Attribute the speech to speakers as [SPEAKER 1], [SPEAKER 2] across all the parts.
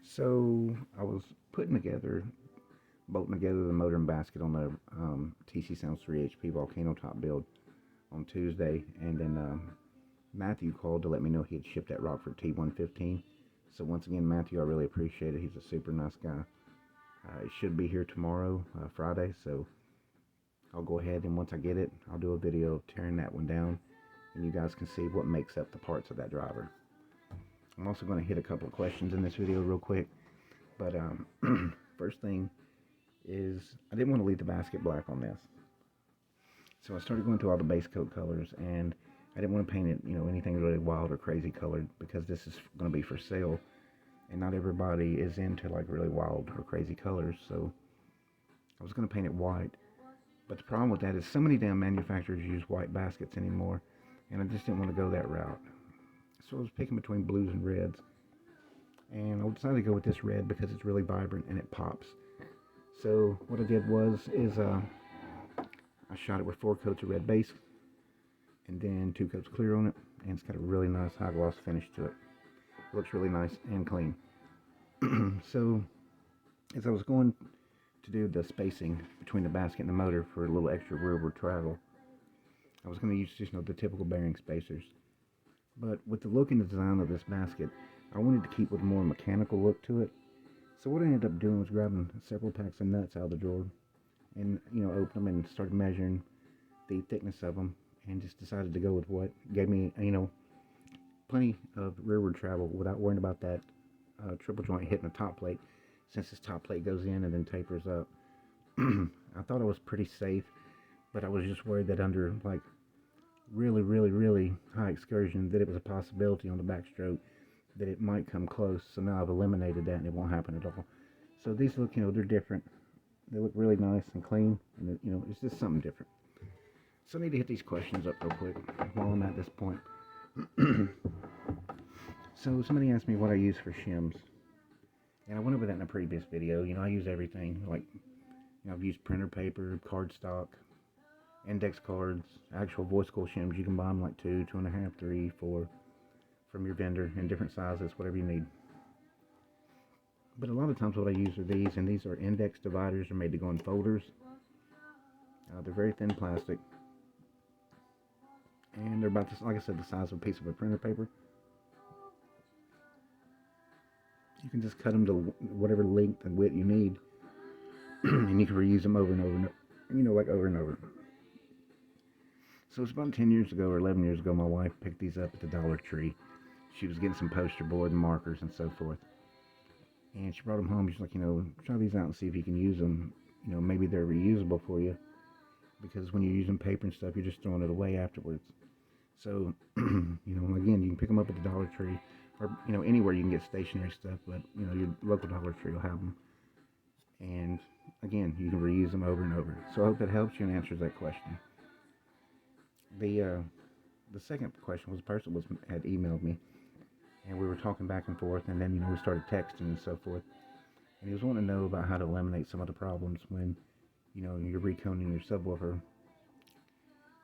[SPEAKER 1] So I was bolting together the motor and basket on the TC Sounds 3HP Volcano top build on Tuesday, and then Matthew called to let me know he had shipped that Rockford T115. So once again, Matthew, I really appreciate it. He's a super nice guy. It should be here tomorrow, Friday, so I'll go ahead and once I get it, I'll do a video of tearing that one down, and you guys can see what makes up the parts of that driver. I'm also going to hit a couple of questions in this video real quick, but first thing is I didn't want to leave the basket black on this. So I started going through all the base coat colors, and I didn't want to paint it, anything really wild or crazy colored, because this is going to be for sale, and not everybody is into like really wild or crazy colors. So I was going to paint it white, but the problem with that is so many damn manufacturers use white baskets anymore, and I just didn't want to go that route. So I was picking between blues and reds, and I decided to go with this red because it's really vibrant and it pops. So what I did is I shot it with 4 coats of red base and then 2 coats clear on it, and it's got a really nice high gloss finish to it. It looks really nice and clean. So as I was going to do the spacing between the basket and the motor for a little extra rearward travel, I was going to use just the typical bearing spacers. But with the look and the design of this basket, I wanted to keep with a more mechanical look to it. So what I ended up doing was grabbing several packs of nuts out of the drawer and, opened them and started measuring the thickness of them, and just decided to go with what gave me, plenty of rearward travel without worrying about that triple joint hitting the top plate, since this top plate goes in and then tapers up. I thought I was pretty safe, but I was just worried that under like really, really, really high excursion, that it was a possibility on the backstroke that it might come close. So now I've eliminated that, and it won't happen at all. So these look, they're different. They look really nice and clean, and it's just something different. So I need to hit these questions up real quick while I'm at this point. So somebody asked me what I use for shims, and I went over that in a previous video. I use everything. Like, I've used printer paper, cardstock, index cards, actual voice coil shims. You can buy them like 2, 2.5, 3, 4 from your vendor in different sizes, whatever you need. But a lot of times what I use are these, and these are index dividers. They're made to go in folders. They're very thin plastic, and they're about this, like I said, the size of a piece of a printer paper. You can just cut them to whatever length and width you need, and you can reuse them over and over and over, like over and over. So it's about 10 years ago or 11 years ago, my wife picked these up at the Dollar Tree. She was getting some poster board and markers and so forth. And she brought them home. She's like, try these out and see if you can use them. Maybe they're reusable for you. Because when you're using paper and stuff, you're just throwing it away afterwards. So, again, you can pick them up at the Dollar Tree. Or, anywhere you can get stationary stuff. But, your local Dollar Tree will have them. And, again, you can reuse them over and over. So I hope that helps you and answers that question. The second question was a person had emailed me, and we were talking back and forth, and then we started texting and so forth, and he was wanting to know about how to eliminate some of the problems when you're reconing your subwoofer.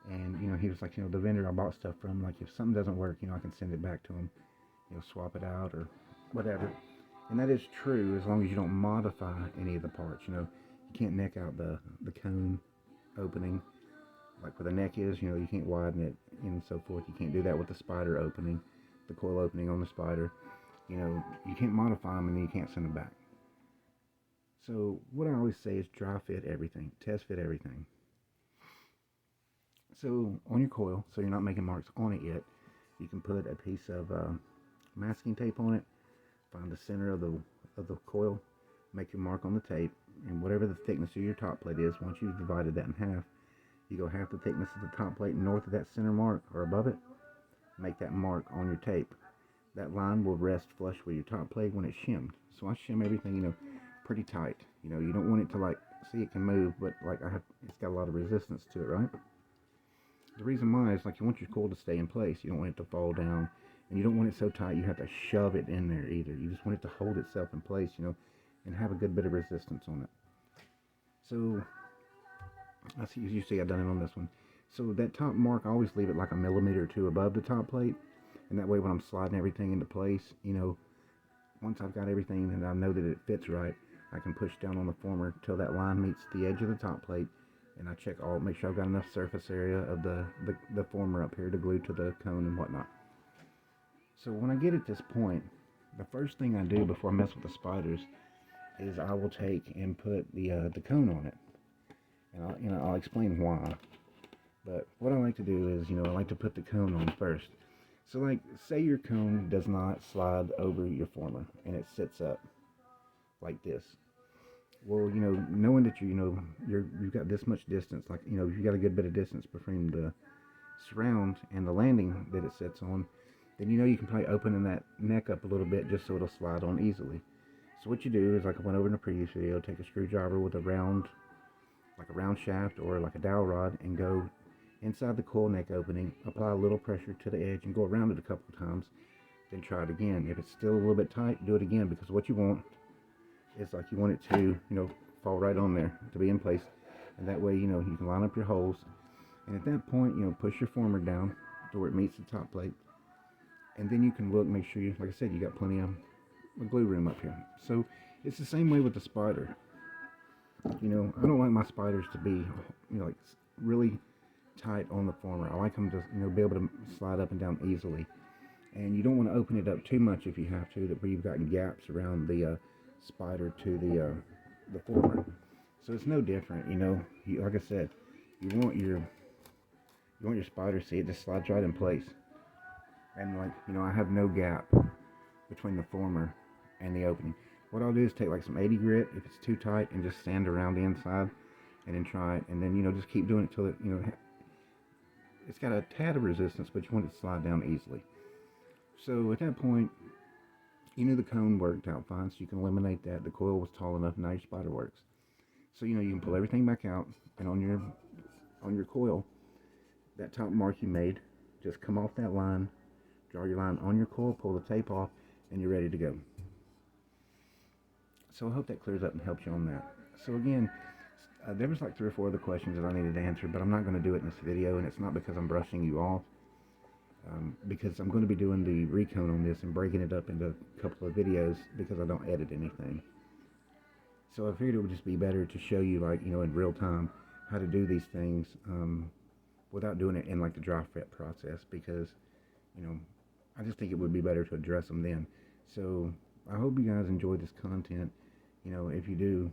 [SPEAKER 1] And he was like, the vendor I bought stuff from, like, if something doesn't work, I can send it back to him, swap it out or whatever. And that is true as long as you don't modify any of the parts. You can't neck out the cone opening like where the neck is. You can't widen it and so forth. You can't do that with the spider opening, the coil opening on the spider. You can't modify them, and then you can't send them back. So what I always say is dry fit everything, test fit everything. So on your coil, so you're not making marks on it yet, you can put a piece of masking tape on it. Find the center of the coil, make your mark on the tape, and whatever the thickness of your top plate is, once you've divided that in half, you go half the thickness of the top plate north of that center mark or above it. Make that mark on your tape. That line will rest flush with your top plate when it's shimmed. So I shim everything, pretty tight. You don't want it to see it can move, but it's got a lot of resistance to it, right? The reason why is you want your coil to stay in place. You don't want it to fall down, and you don't want it so tight you have to shove it in there either. You just want it to hold itself in place, and have a good bit of resistance on it. So I see, you see I've done it on this one. So that top mark, I always leave it like a millimeter or two above the top plate, and that way when I'm sliding everything into place, once I've got everything and I know that it fits right, I can push down on the former till that line meets the edge of the top plate, and I check make sure I've got enough surface area of the former up here to glue to the cone and whatnot. So when I get at this point, the first thing I do before I mess with the spiders is I will take and put the cone on it, and I'll explain why. But what I like to do is, I like to put the cone on first. So like, say your cone does not slide over your former and it sits up like this. Well, knowing that you've got this much distance, like, you've got a good bit of distance between the surround and the landing that it sits on, then you can probably open that neck up a little bit just so it'll slide on easily. So what you do is, like I went over in the previous video, take a screwdriver with a round shaft or like a dowel rod and go inside the coil neck opening, apply a little pressure to the edge and go around it a couple of times, then try it again. If it's still a little bit tight, do it again, because what you want is, like, you want it to, fall right on there, to be in place, and that way, you can line up your holes, and at that point, push your former down to where it meets the top plate, and then you can look, make sure like I said, you got plenty of glue room up here. So it's the same way with the spider. I don't like my spiders to be, like, really tight on the former. I like them to, be able to slide up and down easily. And you don't want to open it up too much if you have to, where you've got gaps around the spider to the former. So it's no different, like I said, you want your spider, see, it just slides right in place. And, like, I have no gap between the former and the opening. What I'll do is take like some 80 grit if it's too tight and just sand around the inside, and then try it, and then just keep doing it till it it's got a tad of resistance, but you want it to slide down easily. So at that point, the cone worked out fine, so you can eliminate that. The coil was tall enough, now your spider works. So you can pull everything back out, and on your coil, that top mark you made, just come off that line, draw your line on your coil, pull the tape off, and you're ready to go. So I hope that clears up and helps you on that. So again, there was like 3 or 4 other questions that I needed to answer, but I'm not going to do it in this video, and it's not because I'm brushing you off, because I'm going to be doing the recone on this and breaking it up into a couple of videos because I don't edit anything. So I figured it would just be better to show you, like, in real time how to do these things without doing it in like the dry fit process, because I just think it would be better to address them then. So I hope you guys enjoy this content. If you do,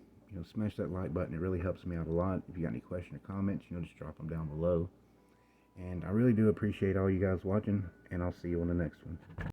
[SPEAKER 1] smash that like button. It really helps me out a lot. If you got any questions or comments, just drop them down below. And I really do appreciate all you guys watching, and I'll see you on the next one.